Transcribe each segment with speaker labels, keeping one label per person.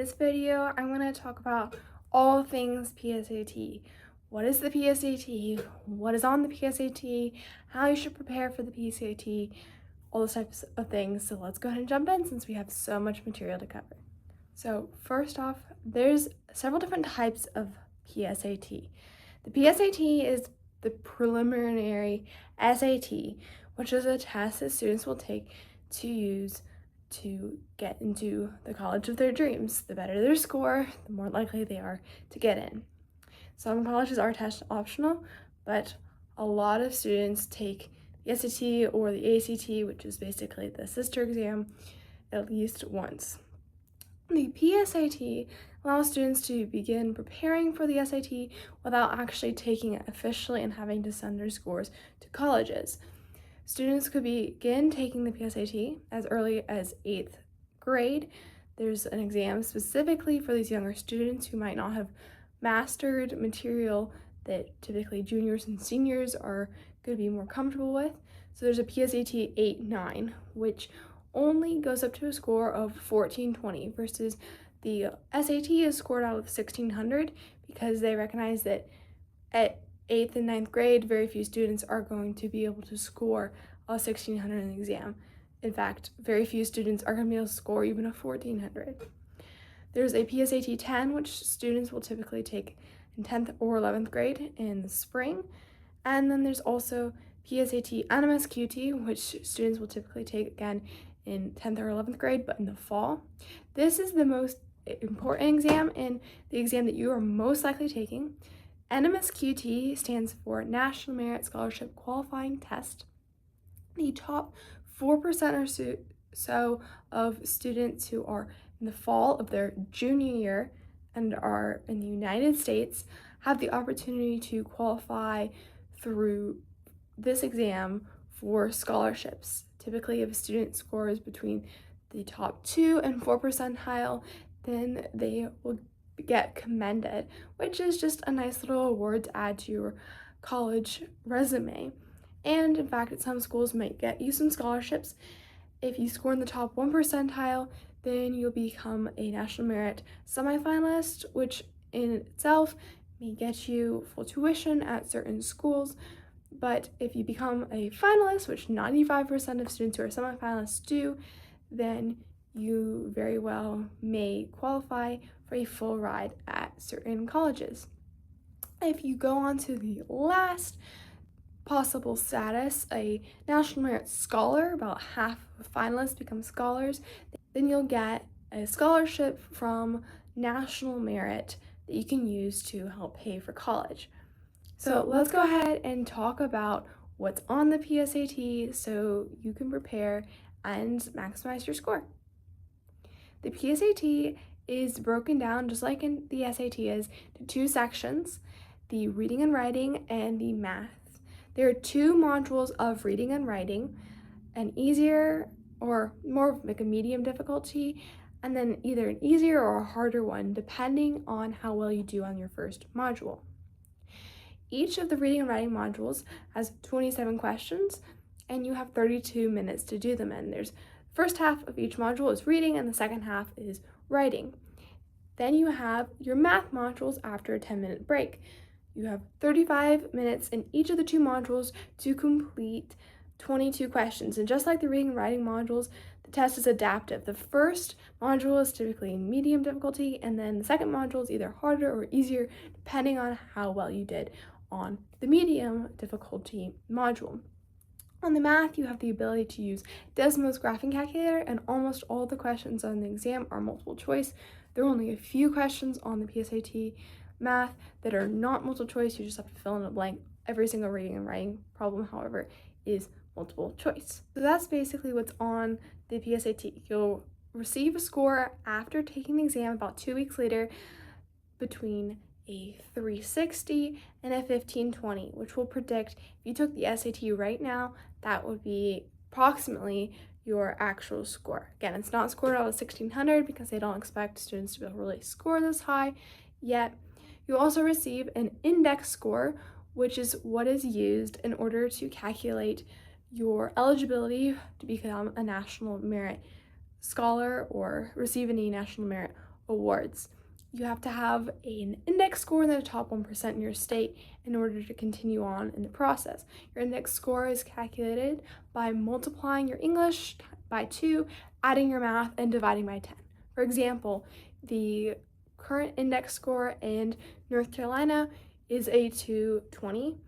Speaker 1: this video, I'm going to talk about all things PSAT. What is the PSAT? What is on the PSAT? How you should prepare for the PSAT? All those types of things. So let's go ahead and jump in since we have so much material to cover. So first off, there's several different types of PSAT. The PSAT is the preliminary SAT, which is a test that students will take to use to get into the college of their dreams. The better their score, the more likely they are to get in. Some colleges are test optional, but a lot of students take the SAT or the ACT, which is basically the sister exam, at least once. The PSAT allows students to begin preparing for the SAT without actually taking it officially and having to send their scores to colleges. Students could begin taking the PSAT as early as 8th grade. There's an exam specifically for these younger students who might not have mastered material that typically juniors and seniors are going to be more comfortable with. So there's a PSAT 8-9, which only goes up to a score of 1420 versus the SAT is scored out of 1600 because they recognize that at 8th and 9th grade, very few students are going to be able to score a 1600 in the exam. In fact, very few students are going to be able to score even a 1400. There's a PSAT 10, which students will typically take in 10th or 11th grade in the spring. And then there's also PSAT NMSQT, which students will typically take again in 10th or 11th grade, but in the fall. This is the most important exam and the exam that you are most likely taking. NMSQT stands for National Merit Scholarship Qualifying Test. The top 4% or so of students who are in the fall of their junior year and are in the United States have the opportunity to qualify through this exam for scholarships. Typically, if a student scores between the top 2 and 4 percentile, then they will get commended, which is just a nice little award to add to your college resume. And in fact, at some schools might get you some scholarships. If you score in the top 1 percentile, then you'll become a National Merit semifinalist, which in itself may get you full tuition at certain schools. But if you become a finalist, which 95% of students who are semifinalists do, then you very well may qualify for a full ride at certain colleges. If you go on to the last possible status, a National Merit Scholar, about half of finalists become scholars, then you'll get a scholarship from National Merit that you can use to help pay for college. So let's go ahead and talk about what's on the PSAT so you can prepare and maximize your score. The PSAT is broken down, just like in the SAT is, to 2 sections, the reading and writing and the math. There are 2 modules of reading and writing, an easier or more like a medium difficulty, and then either an easier or a harder one, depending on how well you do on your first module. Each of the reading and writing modules has 27 questions, and you have 32 minutes to do them in. There's first half of each module is reading, and the second half is writing. Then you have your math modules after a 10-minute break. You have 35 minutes in each of the 2 modules to complete 22 questions. And just like the reading and writing modules, the test is adaptive. The first module is typically medium difficulty, and then the second module is either harder or easier, depending on how well you did on the medium difficulty module. On the math, you have the ability to use Desmos graphing calculator, and almost all the questions on the exam are multiple choice. There are only a few questions on the PSAT math that are not multiple choice. You just have to fill in a blank. Every single reading and writing problem, however, is multiple choice. So that's basically what's on the PSAT. You'll receive a score after taking the exam about 2 weeks later between a 360 and a 1520, which will predict, if you took the SAT right now, that would be approximately your actual score. Again, it's not scored out of 1600 because they don't expect students to be able to really score this high yet. You also receive an index score, which is what is used in order to calculate your eligibility to become a National Merit Scholar or receive any National Merit awards. You have to have an index score in the top 1% in your state in order to continue on in the process. Your index score is calculated by multiplying your English by 2, adding your math, and dividing by 10. For example, the current index score in North Carolina is a 220,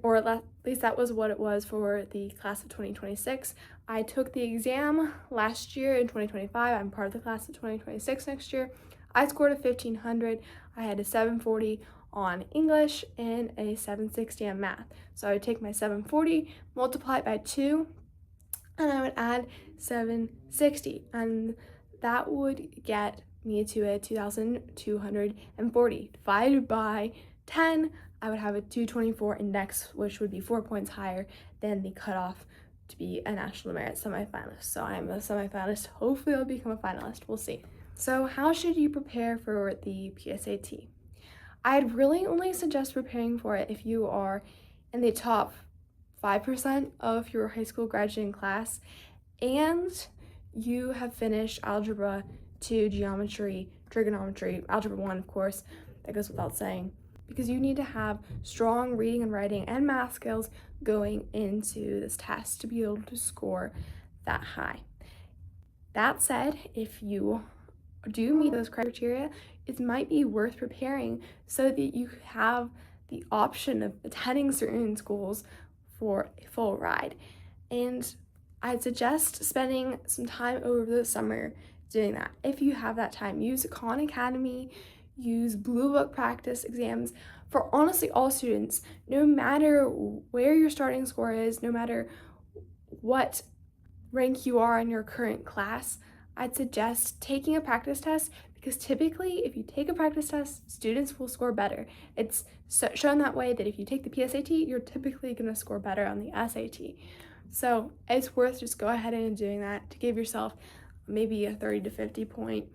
Speaker 1: or at least that was what it was for the class of 2026. I took the exam last year in 2025. I'm part of the class of 2026 next year. I scored a 1500. I had a 740 on English and a 760 on math. So I would take my 740, multiply it by 2, and I would add 760, and that would get me to a 2,240. Divided by 10, I would have a 224 index, which would be 4 points higher than the cutoff to be a national merit semifinalist. So I'm a semifinalist. Hopefully I'll become a finalist. We'll see. So how should you prepare for the PSAT? I'd really only suggest preparing for it if you are in the top 5% of your high school graduating class and you have finished algebra 2, geometry, trigonometry, algebra 1, of course, that goes without saying, because you need to have strong reading and writing and math skills going into this test to be able to score that high. That said, if you do meet those criteria, it might be worth preparing so that you have the option of attending certain schools for a full ride. And I'd suggest spending some time over the summer doing that. If you have that time, use Khan Academy, use Blue Book practice exams for honestly all students, no matter where your starting score is, no matter what rank you are in your current class. I'd suggest taking a practice test because typically if you take a practice test, students will score better. It's shown that way that if you take the PSAT, you're typically going to score better on the SAT. So it's worth just go ahead and doing that to give yourself maybe a 30 to 50 point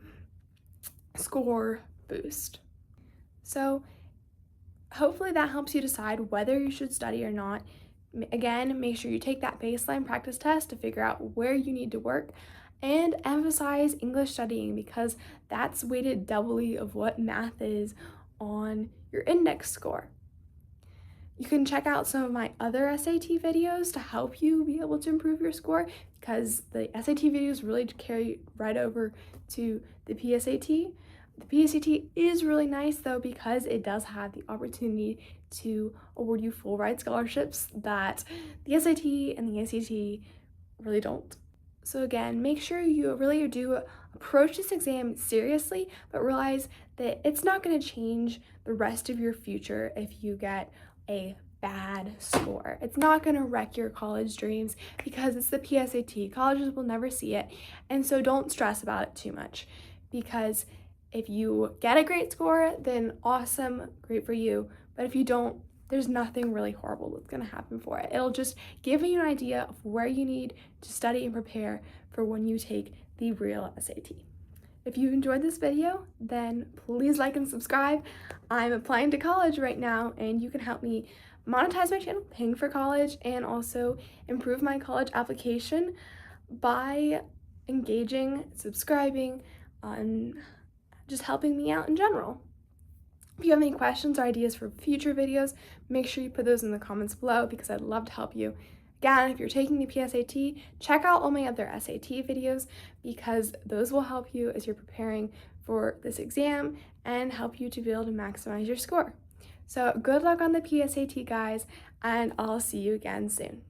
Speaker 1: score boost. So hopefully that helps you decide whether you should study or not. Again, make sure you take that baseline practice test to figure out where you need to work, and emphasize English studying because that's weighted doubly of what math is on your index score. You can check out some of my other SAT videos to help you be able to improve your score because the SAT videos really carry right over to the PSAT. The PSAT is really nice though because it does have the opportunity to award you full ride scholarships that the SAT and the ACT really don't. So again, make sure you really do approach this exam seriously, but realize that it's not going to change the rest of your future if you get a bad score. It's not going to wreck your college dreams because it's the PSAT. Colleges will never see it, and so don't stress about it too much because if you get a great score, then awesome, great for you, but if you don't, there's nothing really horrible that's going to happen for it. It'll just give you an idea of where you need to study and prepare for when you take the real SAT. If you enjoyed this video, then please like and subscribe. I'm applying to college right now, and you can help me monetize my channel, paying for college, and also improve my college application by engaging, subscribing, and just helping me out in general. If you have any questions or ideas for future videos, make sure you put those in the comments below because I'd love to help you. Again, if you're taking the PSAT, check out all my other SAT videos because those will help you as you're preparing for this exam and help you to be able to maximize your score. So good luck on the PSAT, guys, and I'll see you again soon.